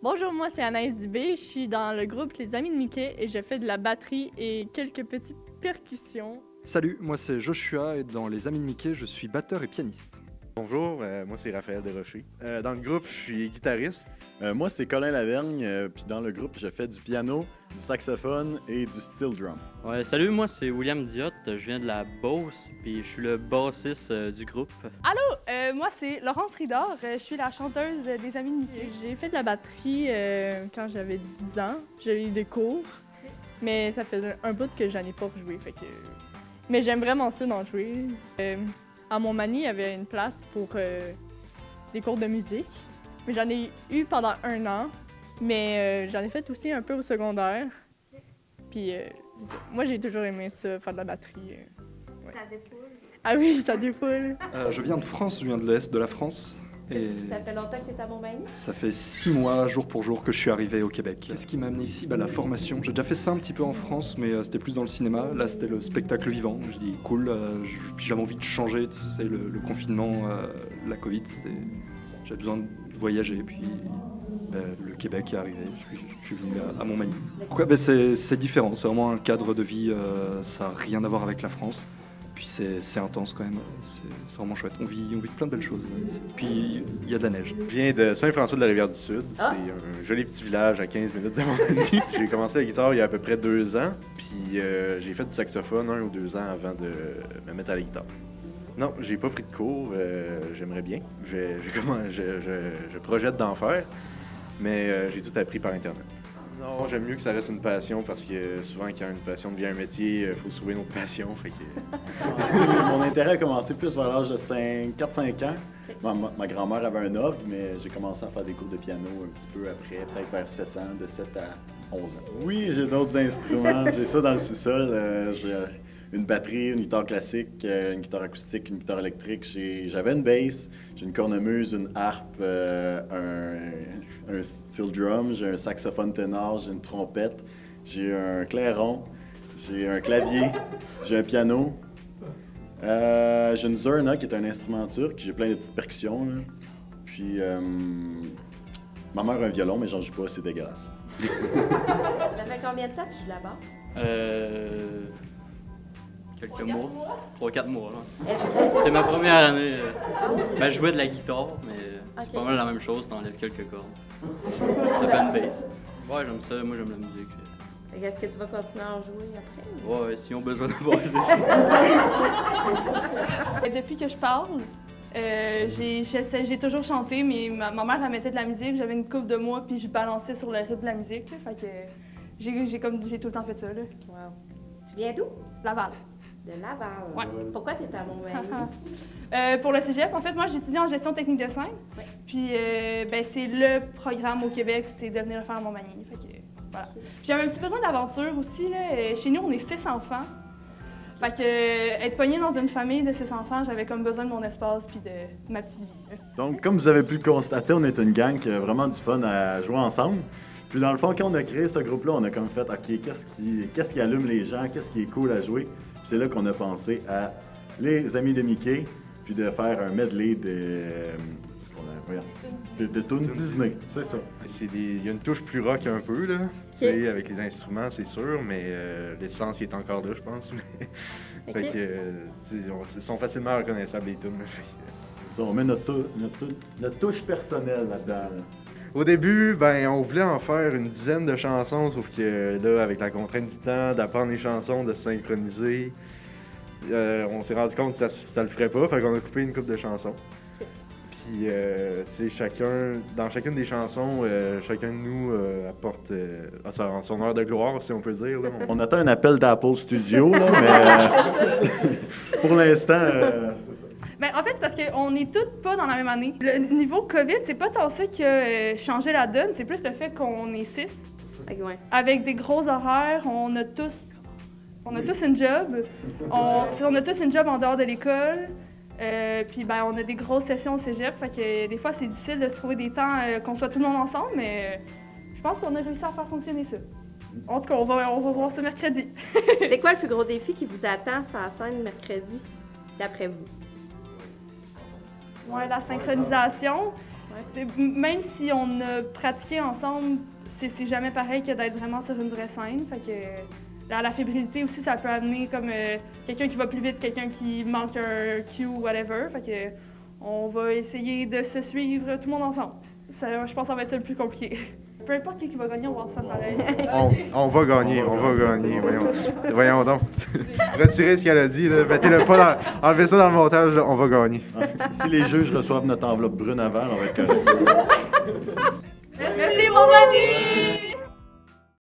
Bonjour, moi c'est Anaïs Dubé, je suis dans le groupe Les Amis de Mickey et je fais de la batterie et quelques petites percussions. Salut, moi c'est Joshua et dans Les Amis de Mickey, je suis batteur et pianiste. Bonjour, moi c'est Raphaël Desrochers. Dans le groupe, je suis guitariste. Moi, c'est Colin Lavergne, puis dans le groupe, je fais du piano, du saxophone et du steel drum. Ouais, salut, moi c'est William Diotte, je viens de la Beauce, puis je suis le bassiste du groupe. Moi, c'est Laurence Ridard. Je suis la chanteuse des Amis de Mickey. J'ai fait de la batterie quand j'avais 10 ans, j'ai eu des cours, mais ça fait un bout que j'en ai pas rejoué, mais j'aime vraiment ça d'en jouer. À Montmagny, il y avait une place pour des cours de musique, mais j'en ai eu pendant 1 an, mais j'en ai fait aussi un peu au secondaire. Puis c'est ça. Moi, j'ai toujours aimé ça, faire de la batterie. Ouais. Ça défoule. Ah oui, ça défoule. Je viens de France, je viens de l'Est de la France. Et Ça fait longtemps que tu es à Montmagny? ça fait 6 mois, jour pour jour, que je suis arrivé au Québec. Qu'est-ce qui m'a amené ici? La formation. J'ai déjà fait ça un petit peu en France, mais c'était plus dans le cinéma. Là, c'était le spectacle vivant. Je dis cool, puis j'avais envie de changer. C'est le confinement, la Covid, j'avais besoin de voyager. Puis le Québec est arrivé, je suis venu à Montmagny. Pourquoi? C'est différent, c'est vraiment un cadre de vie, ça n'a rien à voir avec la France. Puis c'est intense quand même, c'est vraiment chouette. On vit plein de belles choses. Puis il y a de la neige. Je viens de Saint-François de la Rivière-du-Sud. C'est un joli petit village à 15 minutes de Montmagny. J'ai commencé la guitare il y a à peu près 2 ans, puis j'ai fait du saxophone 1 ou 2 ans avant de me mettre à la guitare. Non, j'ai pas pris de cours, j'aimerais bien. Je projette d'en faire, mais j'ai tout appris par Internet. Non, j'aime mieux que ça reste une passion parce que souvent, quand une passion devient un métier, il faut trouver une autre passion. Fait que... Mon intérêt a commencé plus vers l'âge de 4-5 ans. Ma grand-mère avait un orgue, mais j'ai commencé à faire des cours de piano un petit peu après, peut-être vers 7 ans, de 7 à 11 ans. Oui, j'ai d'autres instruments. J'ai ça dans le sous-sol. J'ai une batterie, une guitare classique, une guitare acoustique, une guitare électrique. J'avais une bass, j'ai une cornemuse, une harpe, un steel drum, j'ai un saxophone ténor, j'ai une trompette, j'ai un clairon, j'ai un clavier, j'ai un piano. J'ai une zurna qui est un instrument turc, j'ai plein de petites percussions. Là. Puis ma mère a un violon, mais j'en joue pas, c'est dégueulasse. Ça fait combien de temps que tu joues là-bas? Quelques mois, 3-4 mois. Là. C'est ma première année. Je jouais de la guitare, mais c'est pas mal la même chose, t'enlèves quelques cordes. Ça fait une bass. Ouais, j'aime ça, moi j'aime la musique. Est-ce que tu vas continuer à en jouer après? Ouais, si on a besoin de bassiste. Depuis que je parle, j'ai toujours chanté, mais ma mère elle mettait de la musique, j'avais une couple de mois, puis je balançais sur le rythme de la musique. Là, fait que j'ai tout le temps fait ça. Là. Wow. Tu viens d'où? Laval. De Laval. Ouais. Pourquoi tu es à Montmagny? Pour le cégep, en fait, moi j'étudie en gestion technique de scène. Ouais. Puis c'est le programme au Québec, c'est de venir le faire à Montmagny. Fait que, voilà. J'avais un petit besoin d'aventure aussi. Là. Chez nous, on est 6 enfants. Fait que être pognée dans une famille de 6 enfants, j'avais comme besoin de mon espace puis de ma petite vie. Donc, comme vous avez pu le constater, on est une gang qui a vraiment du fun à jouer ensemble. Puis dans le fond, quand on a créé ce groupe-là, on a comme fait, OK, qu'est-ce qui allume les gens, qu'est-ce qui est cool à jouer? Puis c'est là qu'on a pensé à Les Amis de Mickey, puis de faire un medley de tunes Disney, c'est ça. Il y a une touche plus rock un peu, là, okay. Avec les instruments, c'est sûr, mais l'essence est encore là, je pense. Fait que, ils sont facilement reconnaissables, les tunes. On met notre touche personnelle là-dedans. Là. Au début, on voulait en faire une dizaine de chansons, sauf que là, avec la contrainte du temps, d'apprendre les chansons, de se synchroniser, on s'est rendu compte que ça le ferait pas, fait qu'on a coupé une couple de chansons. Puis, dans chacune des chansons, chacun de nous apporte son heure de gloire, si on peut dire. Là. On attend un appel d'Apple Studio, là, mais pour l'instant, c'est ça. En fait, c'est parce qu'on n'est toutes pas dans la même année. Le niveau COVID, c'est pas tant ça qui a changé la donne, c'est plus le fait qu'on est 6. Ouais. Avec des gros horaires, on a tous une job. On a tous une job en dehors de l'école. Puis on a des grosses sessions au cégep, fait que des fois c'est difficile de se trouver des temps qu'on soit tout le monde ensemble, mais je pense qu'on a réussi à faire fonctionner ça. En tout cas, on va voir ce mercredi. C'est quoi le plus gros défi qui vous attend sur la scène mercredi, d'après vous? Ouais, la synchronisation. Même si on a pratiqué ensemble, c'est jamais pareil que d'être vraiment sur une vraie scène. Fait que la fébrilité aussi, ça peut amener comme quelqu'un qui va plus vite, quelqu'un qui manque un cue ou whatever. Fait que on va essayer de se suivre tout le monde ensemble. Je pense que ça va être ça le plus compliqué. Peu importe qui va gagner, on va en faire pareil. On va gagner, voyons donc. Retirez ce qu'elle a dit, là. Mettez-le pas dans... Enlevez ça dans le montage, là. On va gagner. Si les juges reçoivent notre enveloppe brune avant, on va être correct. Merci mon Mani!